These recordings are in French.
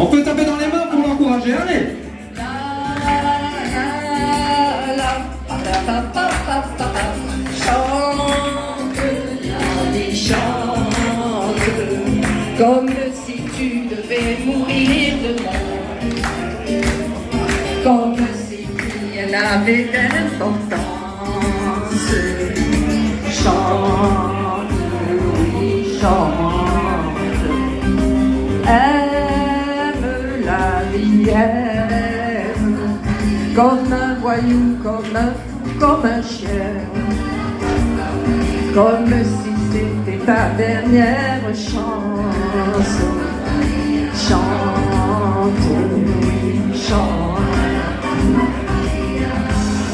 On peut taper dans les mains pour l'encourager, allez. Chante, la vie chante, comme si tu devais mourir demain, comme si rien n'avait d'importance. Chante, oui, chante, aime la vie, aime, comme un voyou, comme un fou, comme un chien, comme si c'était ta dernière chance. Chante, oui, chante.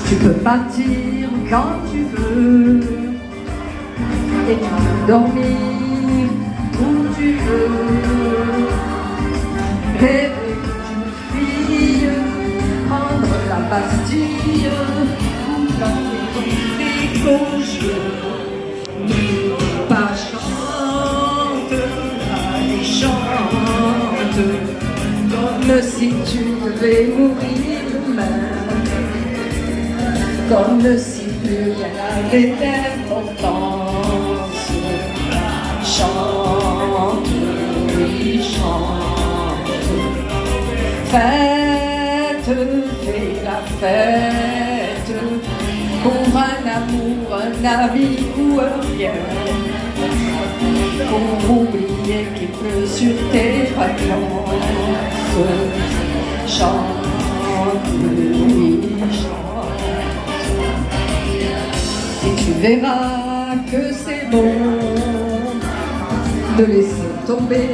Tu peux partir quand tu veux, et tu peux dormir où tu veux. Rêver d'une fille, prendre la Bastille, ou planter ton jeu. Pas chante, allez chante, comme si tu devais mourir demain, comme si plus rien n'avait d'importance. Chante, oui, chante. Fête, fais la fête, pour un amour, un ami ou un bien, pour oublier qu'il pleut sur tes vacances. Chante, oui, chante. Et tu verras que c'est bon de laisser tomber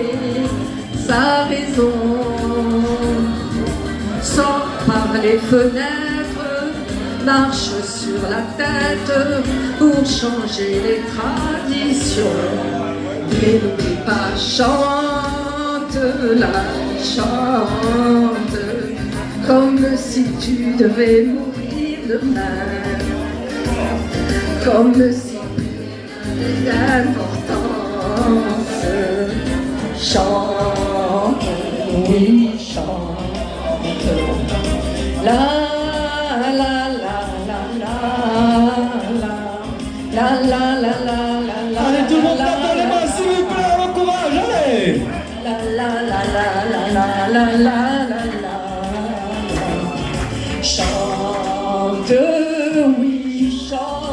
sa raison. Sors par les fenêtres, marche sur la tête pour changer les traditions. Mais n'oublie pas, chante, la chante, comme si tu devais mourir demain, comme si d'importance. Chante, oui, chante. La la la la la la la la la. Allez, tout le monde tape dans les mains, s'il vous plaît, on l'encourage, allez. La la la la la la la la la. Chante, oui, chante.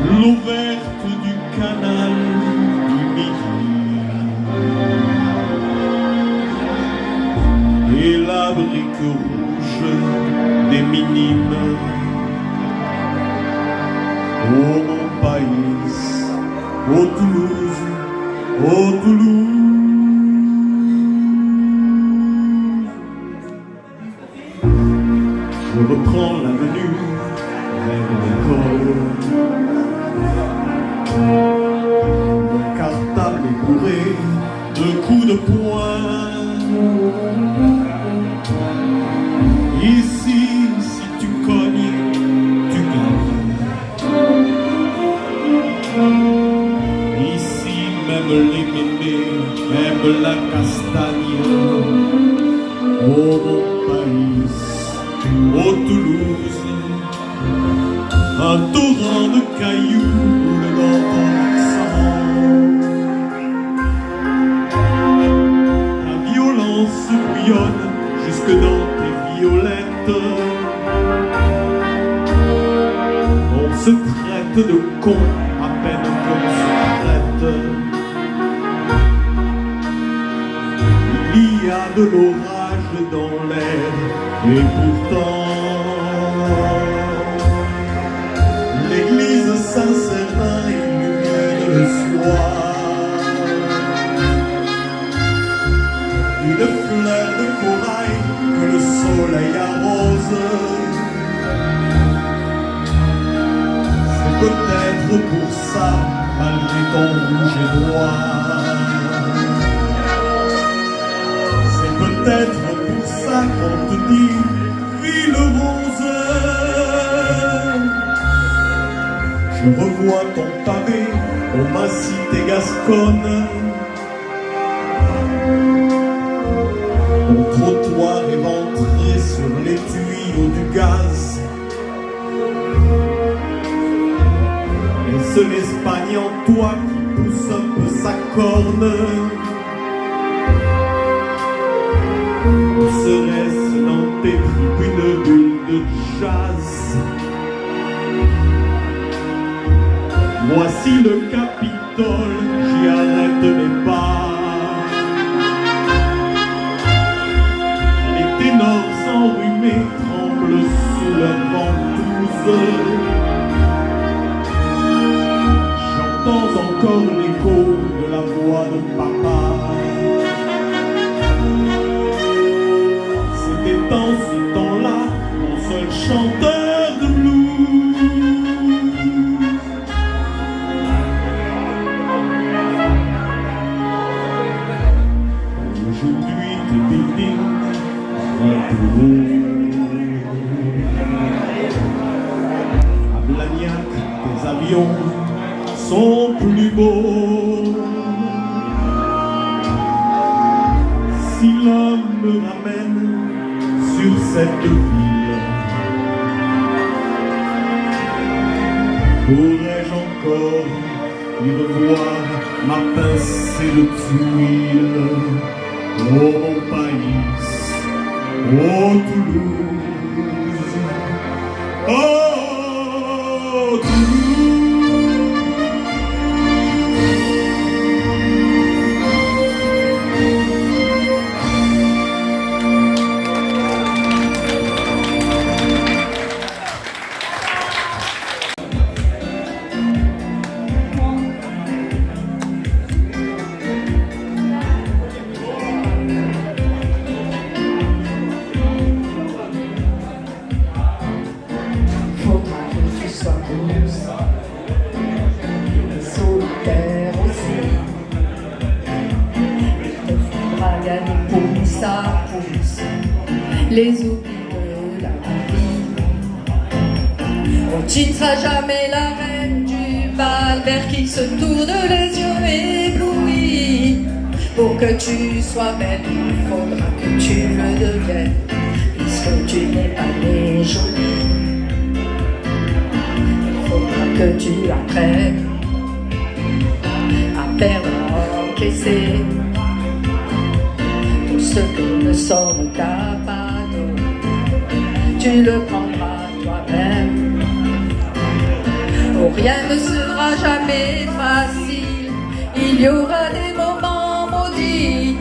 L'eau verte du canal du Midi et la brique rouge des minimes. Oh mon pays, oh Toulouse, oh Toulouse. Je reprends l'avenue vers l'école. Mon cartable est bourré de coups de poing. Ici, si tu cognes, tu gagnes. Ici, même les mémés aiment la castagne. Oh mon pays, oh Toulouse, un torrent de cailloux roule dans ton sang. La violence bouillonne jusque dans tes violettes. On se traite de con à peine qu'on s'arrête. Il y a de l'orage dans l'air et pourtant l'église Saint-Cernin illumine le soir. Une fleur de corail que le soleil arrose. C'est peut-être pour ça malgré ton rouge et noir. C'est peut-être pour ça qu'on te dit ville rose. Je revois ton pavé au ma cité gasconne. Ton trottoir éventré sur les tuyaux du gaz. Et c'est l'Espagne en toi qui pousse un peu sa corne. Ou serait-ce dans tes tripes une bulle de jazz? Voici le Capitole, j'y arrête mes pas. Les ténors enrhumés tremblent sous leur ventouse. J'entends encore l'écho de la voix de papa. C'était dans ce temps-là mon seul chanteur de blues. Aujourd'hui tes buildings sont plus beaux. À Blagnac, tes avions sont plus beaux. Si l'homme me ramène sur cette ville, pourrais-je encore y revoir ma pincée de tuiles? Oh mon pays, oh Toulouse, oh Toulouse. Solitaire aussi, il te faudra gagner pouce à pouce les oublis de la vie. Oh, tu ne seras jamais la reine du bal vers qui se tournent les yeux éblouis. Pour que tu sois belle, il faudra que tu le deviennes, puisque tu n'es pas née jolie. Que tu apprennes à perdre, à encaisser tout ce que ne sort de ta panneau. Tu le prendras toi-même. Oh, rien ne sera jamais facile, il y aura des moments maudits.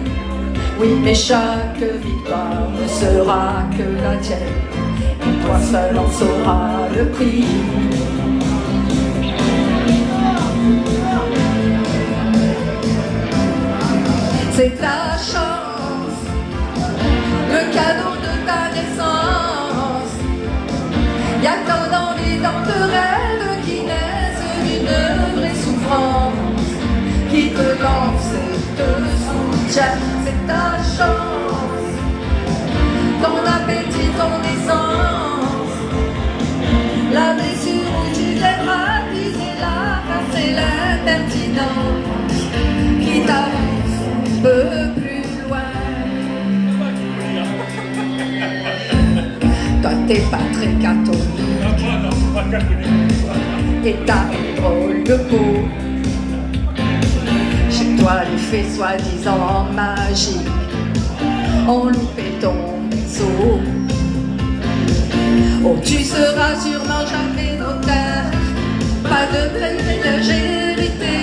Oui, mais chaque victoire ne sera que la tienne, et toi seul en sauras le prix. C'est ta chance, le cadeau de ta naissance. Y'a tant d'envie dans tes rêves qui naissent d'une vraie souffrance, qui te lance et te soutient. C'est ta chance, ton appétit, ton essence, la blessure où tu viendras briser la race et l'impertinence qui t'avance un peu plus loin. Toi t'es pas très catholique et t'as une drôle de peau. Chez toi les faits soi-disant magiques ont loupé ton berceau. Oh, tu seras sûrement jamais notaire, pas de légèreté.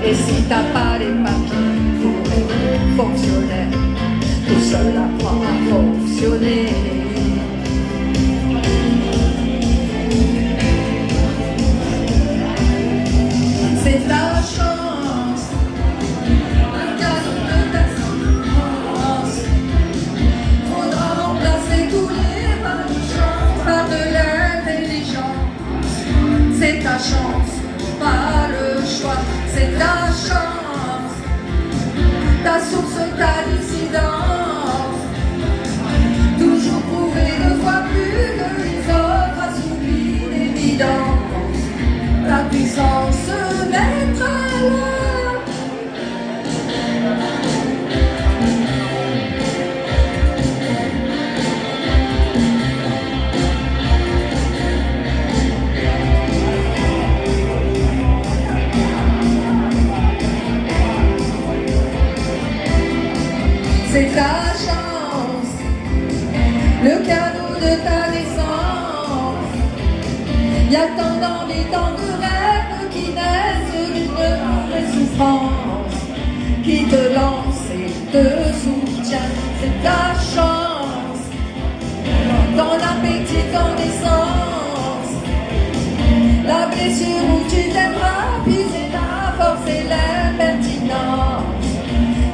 Et si t'as pas les papiers pour être fonctionnaire, tout seul apprend à fonctionner. C'est ta chance, le cadeau de ta souffrance. Faudra remplacer tous les malchances par de l'intelligence. C'est ta chance, pas le tant de rêves qui naissent d'une vraie souffrance, qui te lance et te soutient, c'est ta chance. Ton appétit, ton essence, la blessure où tu t'aimeras, puis c'est ta force et l'impertinence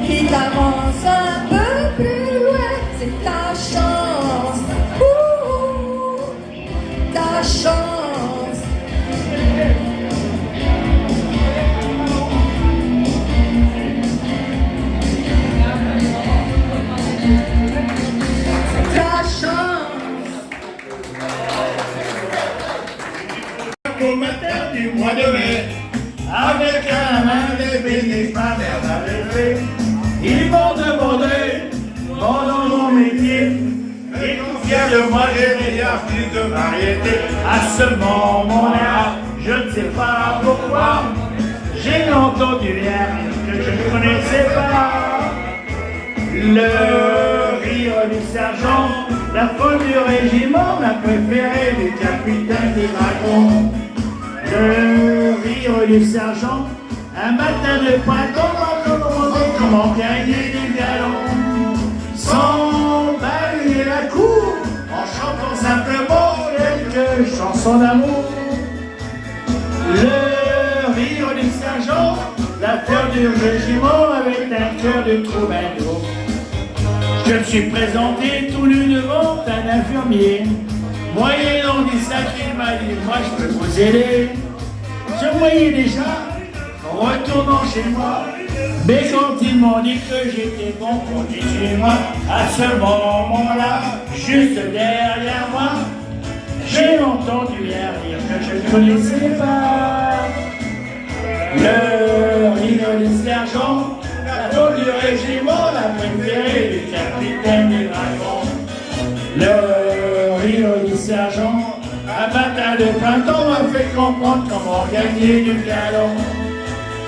qui t'avance un peu plus loin, c'est ta chance. Ta chance. Ta chance. Au matin du mois de mai, avec un main des bénéfices, ma mère m'a levé. Ils m'ont demandé pendant mon métier, et tout fier de moi, j'ai des artistes de variété. À ce moment-là, je ne sais pas pourquoi, j'ai entendu rien que je ne connaissais pas. Le rire du sergent, la folle du régiment, la préférée du capitaine des dragons. Le rire du sergent, un matin de printemps m'a demandé comment gagner du galon. Sans balayer la cour, en chantant simplement quelques chansons d'amour. Le rire du sergent, la fleur du régiment avec un cœur de troubadour. Je me suis présenté tout nu devant un infirmier. Moyennant 10 sacs, il m'a dit, moi je peux vous aider. Je voyais déjà, en retournant chez moi, mais quand ils m'ont dit que j'étais bon pour chez moi, à ce moment-là, juste derrière moi, j'ai entendu un rire que je ne connaissais pas. Le rire du sergent, la folle du régiment, la préférée du capitaine des dragons. Le rire du sergent, un matin de printemps m'a fait comprendre comment gagner du galon.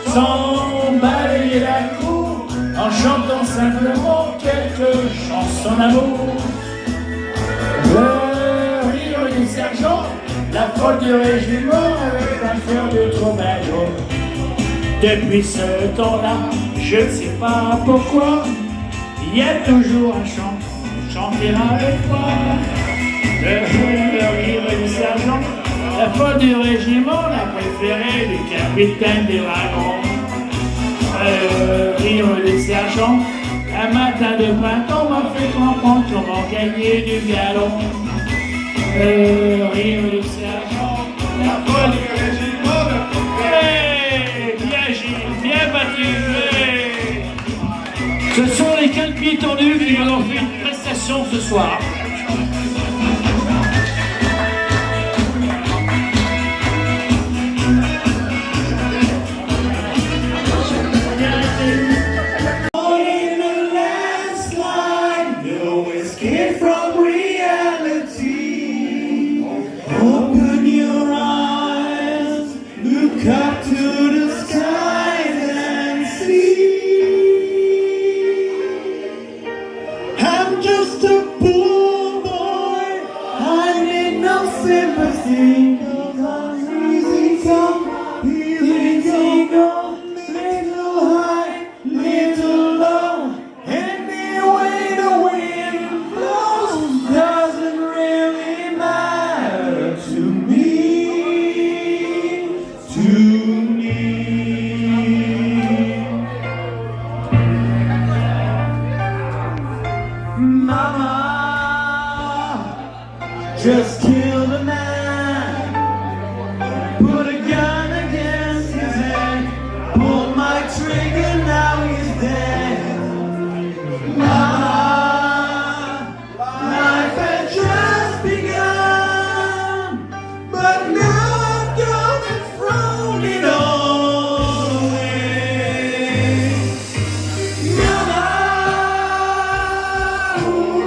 Sans balayer la cour, en chantant simplement quelques chansons d'amour. Le rire du sergent, la folle du régiment avec un cœur de troubadour. Depuis ce temps-là, je ne sais pas pourquoi, il y a toujours un chant, chanter avec moi. Le rire du sergent, la folle du régiment, la préférée du capitaine des dragons. Le rire du sergent, un matin de printemps m'a fait comprendre comment gagner du galon. Le rire du sergent, la folle du régiment, la préférée. Bien Gilles, bien battu. Ce sont les 4 pieds tendus qui nous ont fait une prestation ce soir. Just kill the man, put a gun against his head, pull my trigger, now he's dead. Mama, life had just begun, but now I've gone and thrown it all away. Mama, ooh.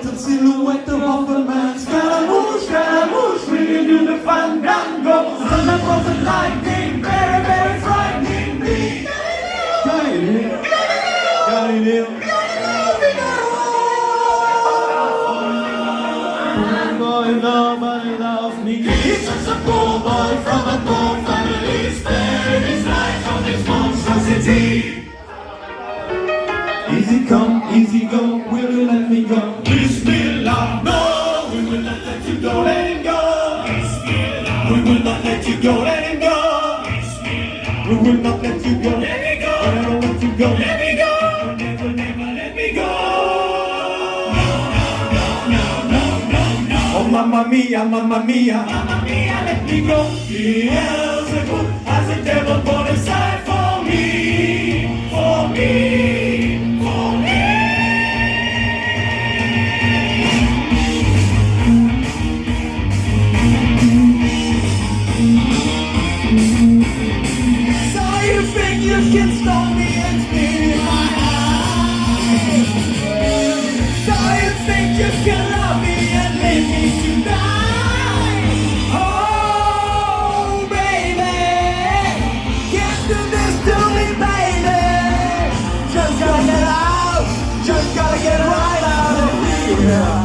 little silhouette of a man. Scaramouche, will you do the fandango? Thunder was the lightning, very, very frightening me. Galileo, Galileo, poor boy, nobody loves me. He's just a poor boy from a poor family, sparing his life from this monstrosity. Easy come, easy go, will you let me go? Bismillah, no, we will not let you go, let him go. Bismillah, we will not let you go, let him go. Bismillah, we will not let you go, let me go. I don't let you go, let me go. Never, never let me go. No. Oh mamma mia, mamma mia, mamma mia, let me go. Beelzebub has a devil born inside for me, for me. You can stone me and spit in my eyes. So you think you can love me and leave me to die? Oh, baby, can't do this to me, baby. Just gotta get out, just gotta get right out of here.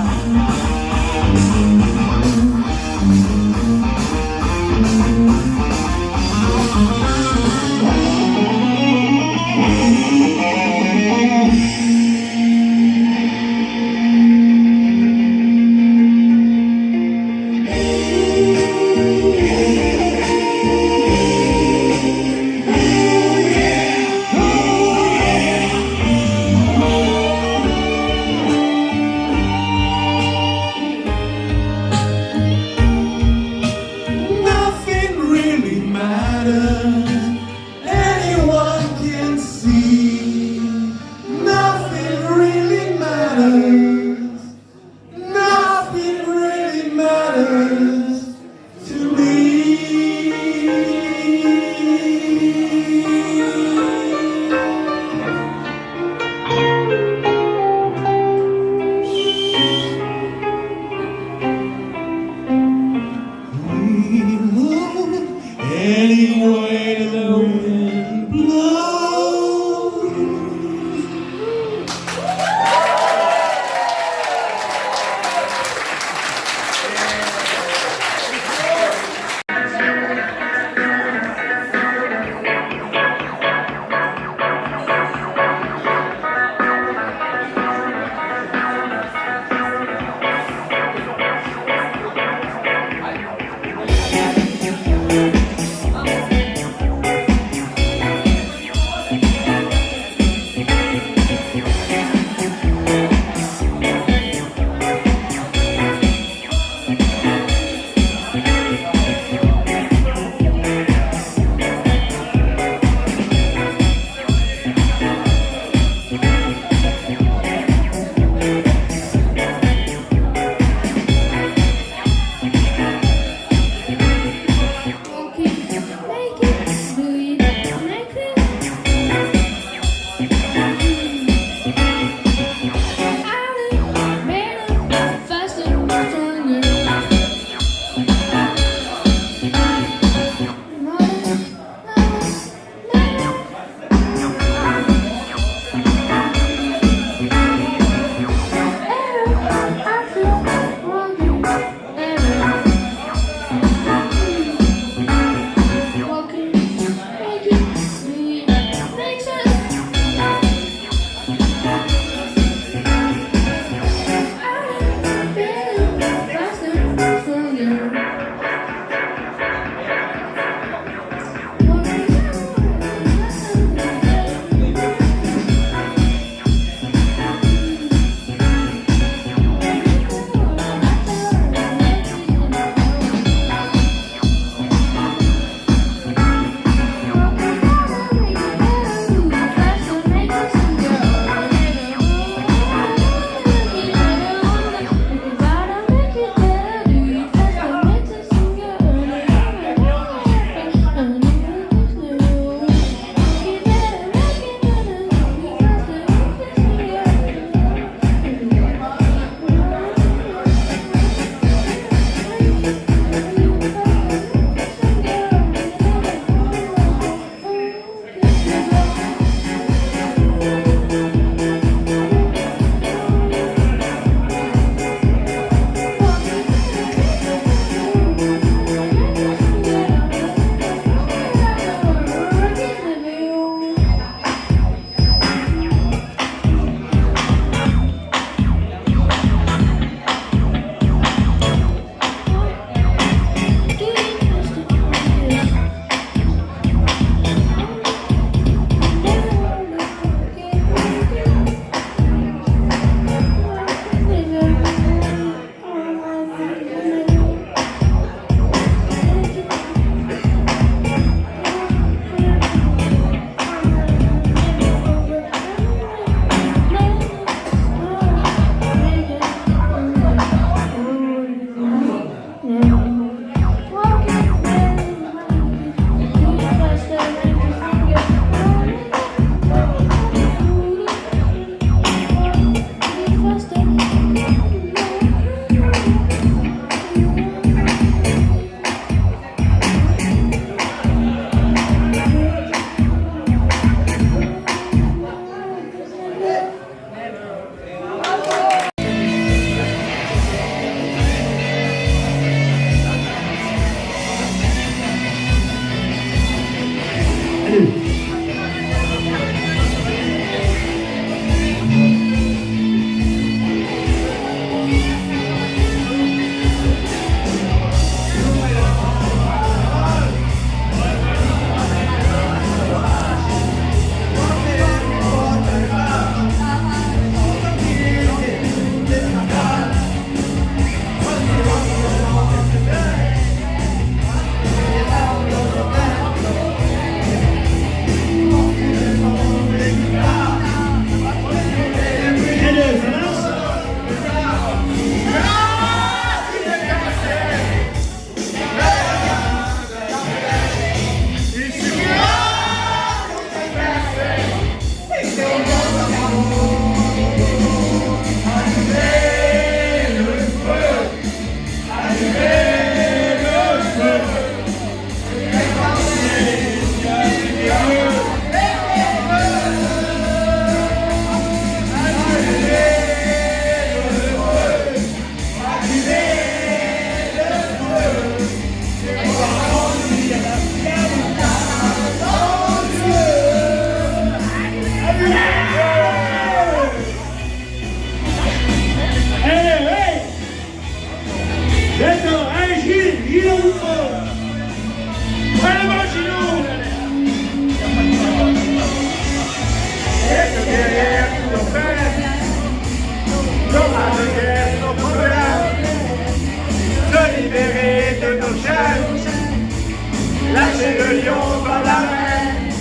chercher le lion dans l'arène.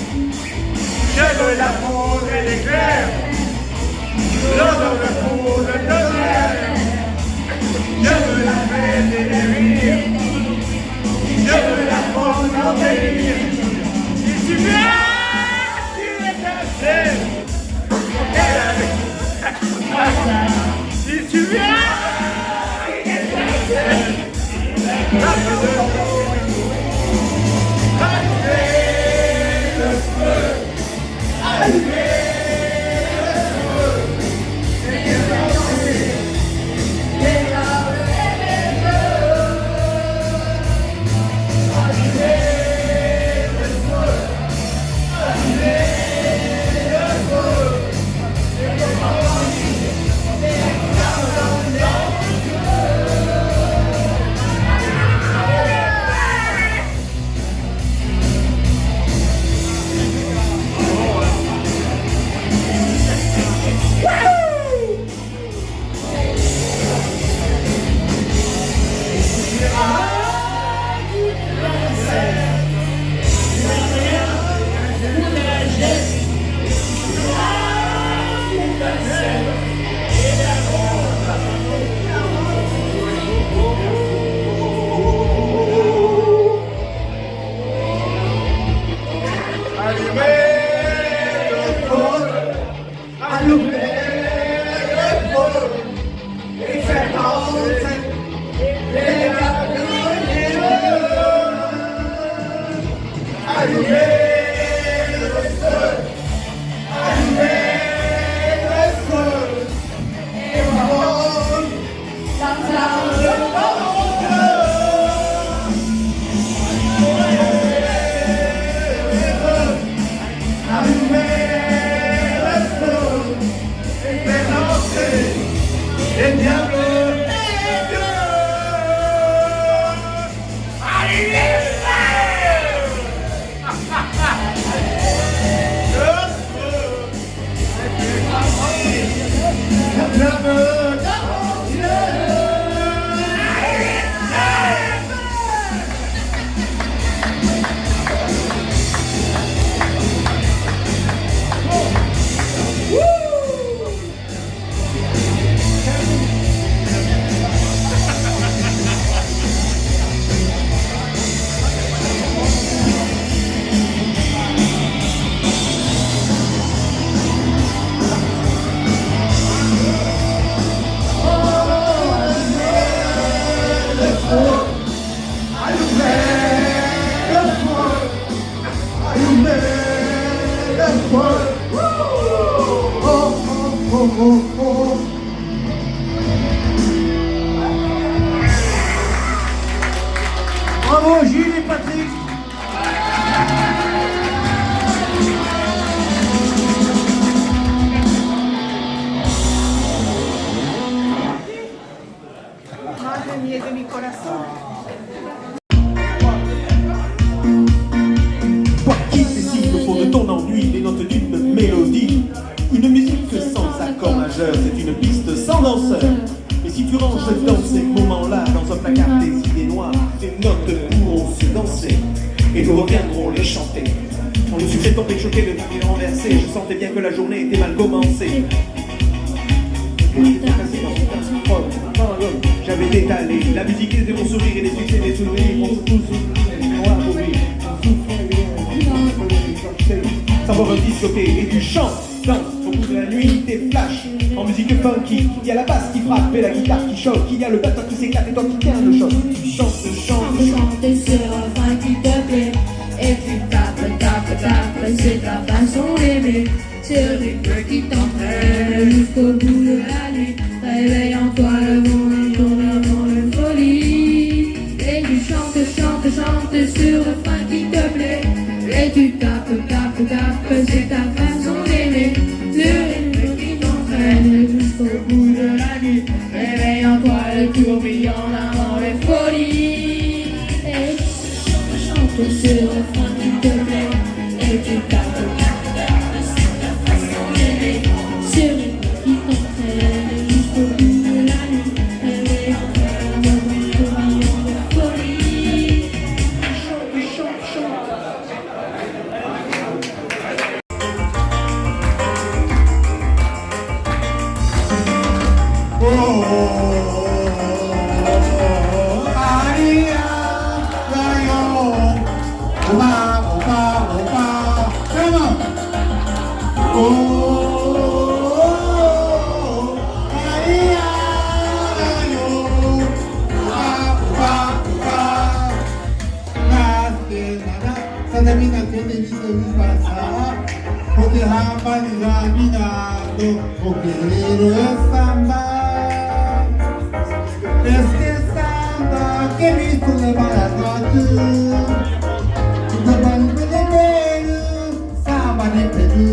Je veux la foudre et l'éclair, l'odeur de foudre de tonnerre. Je veux la fête et les rires, je veux la force en délire. Si tu viens, tu étincelles. Si tu viens, tu étincelles. Bravo Gilles et Patrick. Madre mía de mi corazón. Toi qui décides au fond de ton ennui les notes d'une mélodie. Une musique sans accord majeur, c'est une piste sans danseur. Et si tu ranges dans ces moments-là, dans un placard des idées noires, des notes pourront se danser, et nous reviendrons les chanter. Quand le succès tombé, choqué, le vinyle renversé, je sentais bien que la journée était mal commencée. J'avais détalé la musique était mon sourire et les succès des sourires. On se pousse, on va mourir, on souffre, savoir un disjockey et du chant. Danse au bout de la nuit, des flashs en musique funky. Il y a la basse qui frappe et la guitare qui choque. Il y a le batteur qui s'éclate et toi qui tiens le choc. Tu chantes, chantes, Chanter ce refrain qui te plaît. Et tu tapes, tapes, tapes. C'est ta façon d'aimer. Ce rythme qui t'entraîne jusqu'au bout de la nuit. Réveille en toi le monde, tournement de folie. Et tu chantes, chantes, chantes ce refrain qui te plaît. Et tu tapes, tapes, tapes. C'est ta façon d'aimer. Le rythme qui t'entraîne jusqu'au bout de la nuit. Réveille en toi le tourbillon d'un vent de folie. Et tu chantes ce refrain qui te plaît. Et tu tapes, tapes, tapes. C'est ta façon d'aimer. Ce rythme qui t'entraîne jusqu'au bout de la nuit. Réveille en toi le tourbillon de folie. Chante, chante, chante. Quiero es samba, este samba que he visto de Maracatu, samba de Perú, samba de Perú,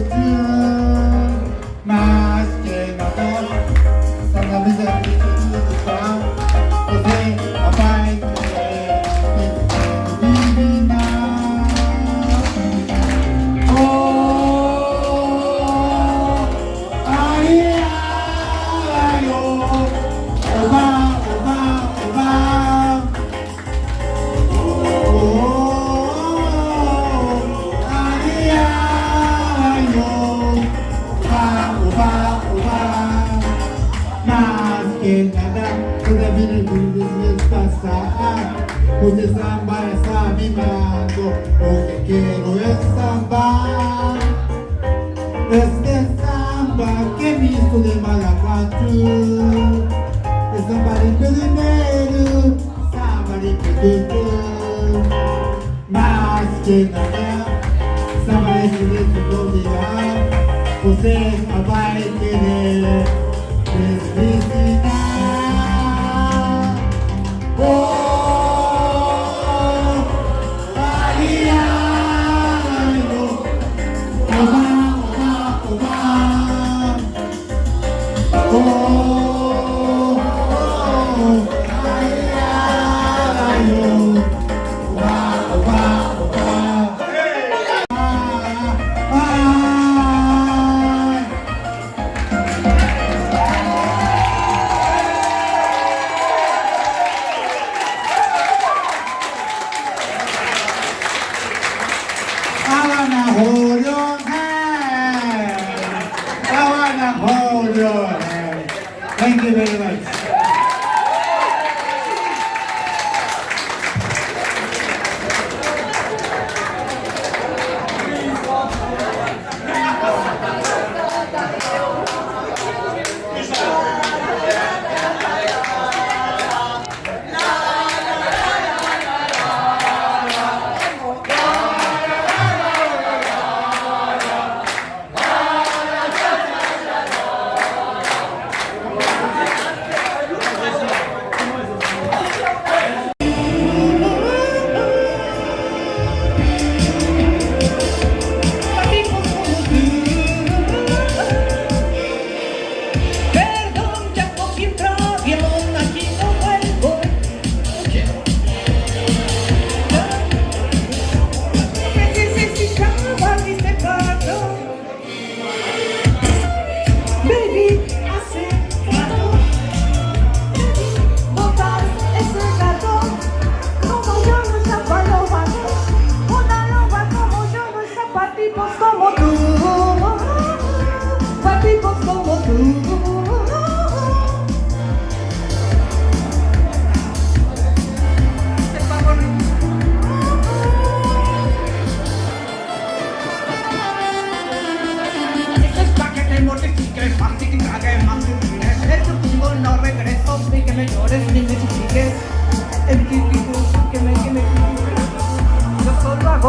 más que nada, samba de Perú, José Apay, divina. Porque samba está animando, lo que quiero es samba. Este samba que he visto de Maracatu, es samba de Perú, samba de Perú. Más que nada, samba de Perú, José Apay quiere felicidad. Thank you very much.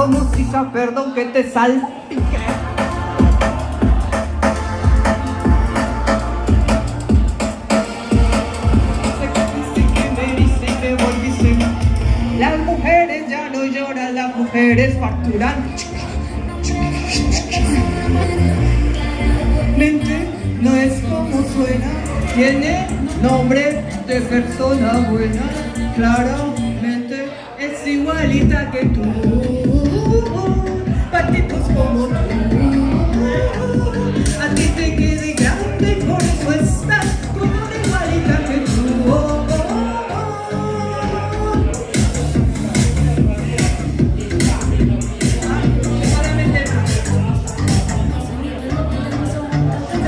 Música, perdón que te salpique. Que me dice que volviste. Las mujeres ya no lloran, las mujeres facturan. Mente no es como suena, tiene nombre de persona buena. Claramente es igualita que tú. Patitos como tú, a ti te quede grande y por eso estás con una igualita que tú.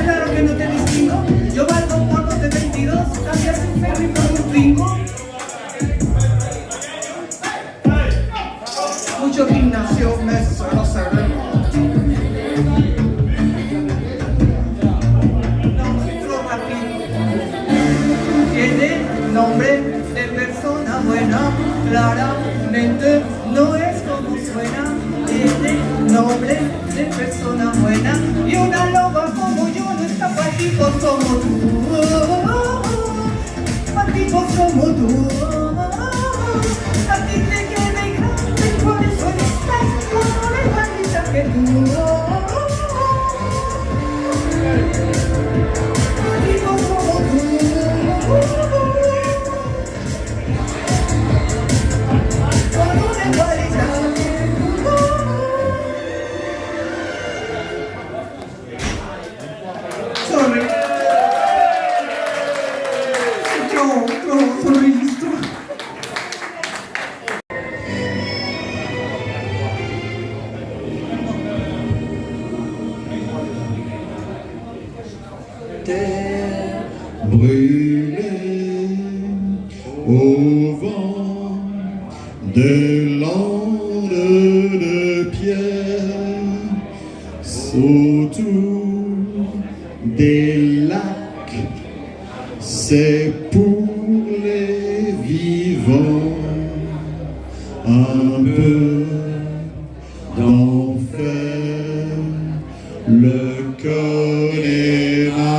Claro que no te distingo, yo valgo por 22, cambias claramente no es como suena, es noble, de persona buena, y una loba como yo no está para tipos como tú, para tipos como tú. A ti te queda grande, por eso estás como de bonita que tú. Para tipos como tú. Sorry. Trovo sorriso. Brûlé au vent des landes de pierre, autour des lacs, c'est pour les vivants un peu d'enfer, le choléra.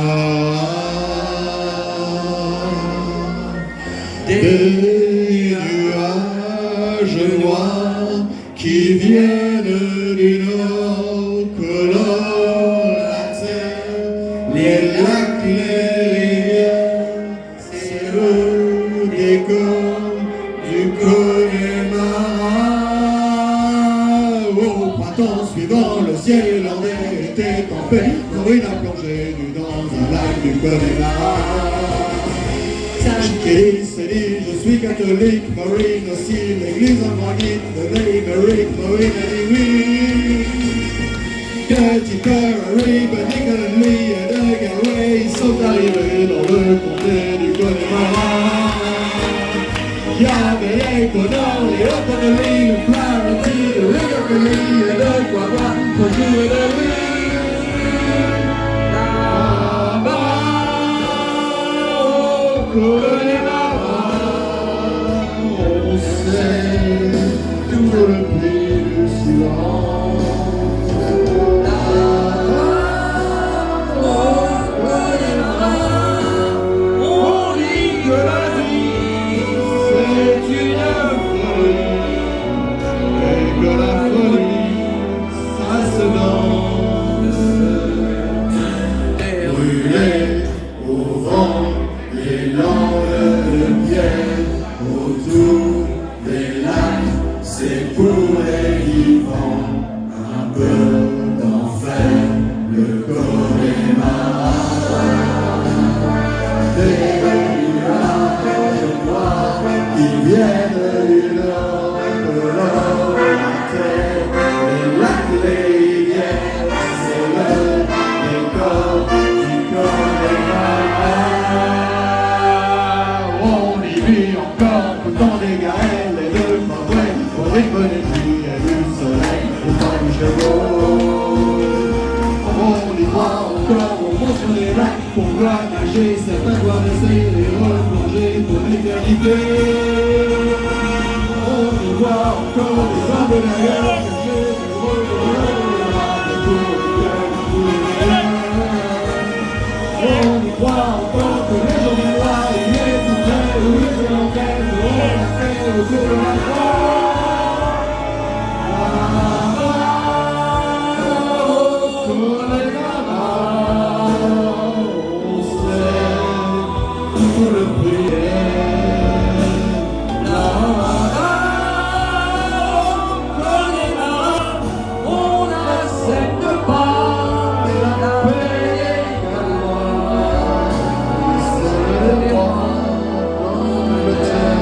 Des nuages noirs qui viennent du nord colorent la terre, les lacs, les rivières, c'est le décor du Connemara. Au printemps suivant, le ciel irlandais était en paix, Corinne a plongé nu dans un lac du Connemara. Kelly s'est dit, je suis catholique, Maureen aussi, l'église en granit, de Limerick, Maureen a dit oui. Katy Perry, Nicolas Lee et Doug Galway sont arrivés dans le comté du Connemara. Il y avait les Connors, les O'Connelly, le Flaherty, le Riggerly et de quoi voir pour jouer de lui. On sait tout le prix du silence. On dit que la vie c'est une folie et que la folie ça se danse. Brûlé au vent des landes de pierre, autour des lacs, c'est pour les vivants, un peu d'enfer, le Connemara. Des nuages noirs qui viennent du nord, colorent la terre, les lacs, les rivières, c'est le décor du Connemara. On y vit encore pourtant des garelles et de forêts, au rythme des pluies et du soleil, au temps du chevaux. On y croit encore au fond sur les lacs, pour voir nager certains doivent rester et replonger pour l'éternité. On y voit encore les hommes de la guerre cachés des rôles des tours de gueule tous les meilleurs. On y croit encore que les gens du roi il est tout près, où les élémentaires seront la terre autour de la croix. On sait tout le prix. On n'accepte pas la paix également. C'est le droit d'Angleterre.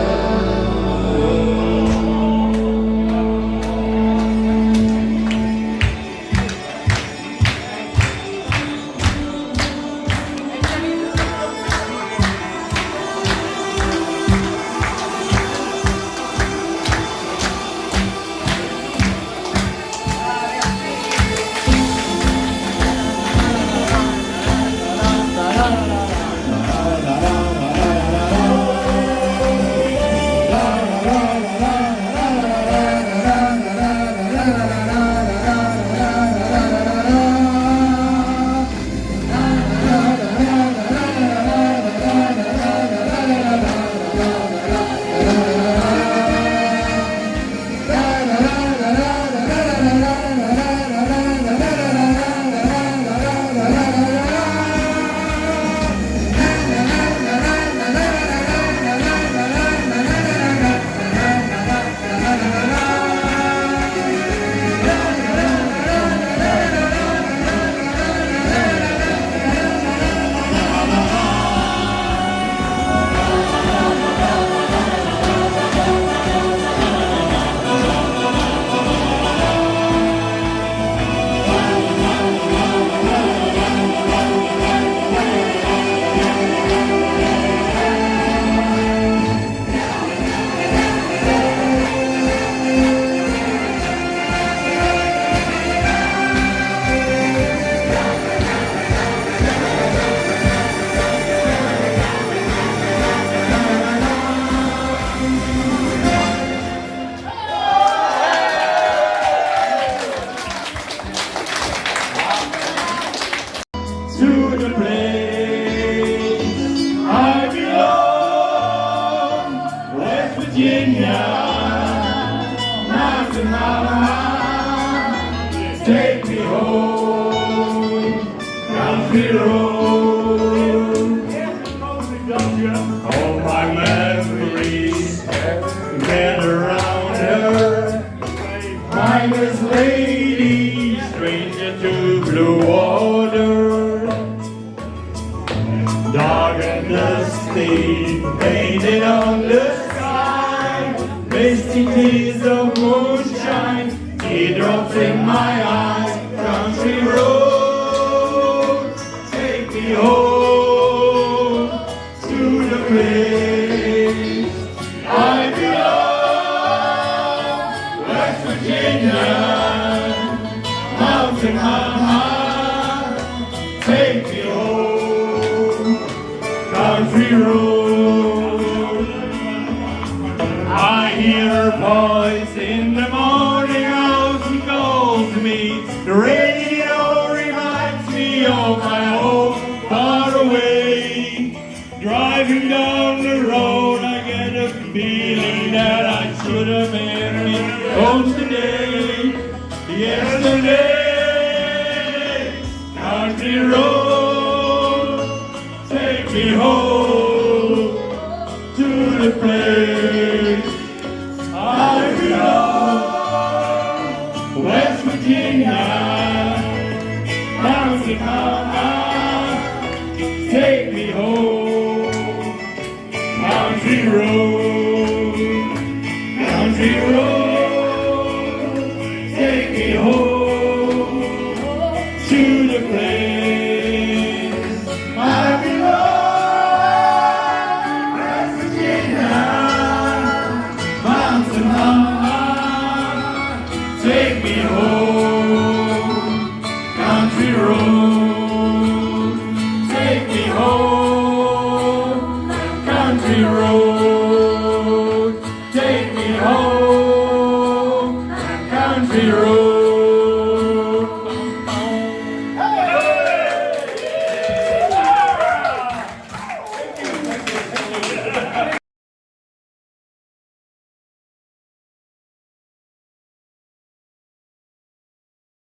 Virginia, mountain mama, take me home, country road. All my memories get around her, mindless lady, stranger to blue water. Dark and dusty, painted on the sky, misty tears of moonshine, teardrops in my eyes. Country road, take me home to the place I belong. West Virginia, mountain mama, take me home, country road. I hear her voice in the morning how she calls me. The radio reminds me of my home far away. Driving down the road, I get a feeling that I should have been home today. Yesterday, country road, take me home to the place I belong. West Virginia, mountain mama, take me home. Country road, country road, take me home to the place I belong. West Virginia, mountain mama, take me home. Country road, take me home. Country road, take me home. Country road.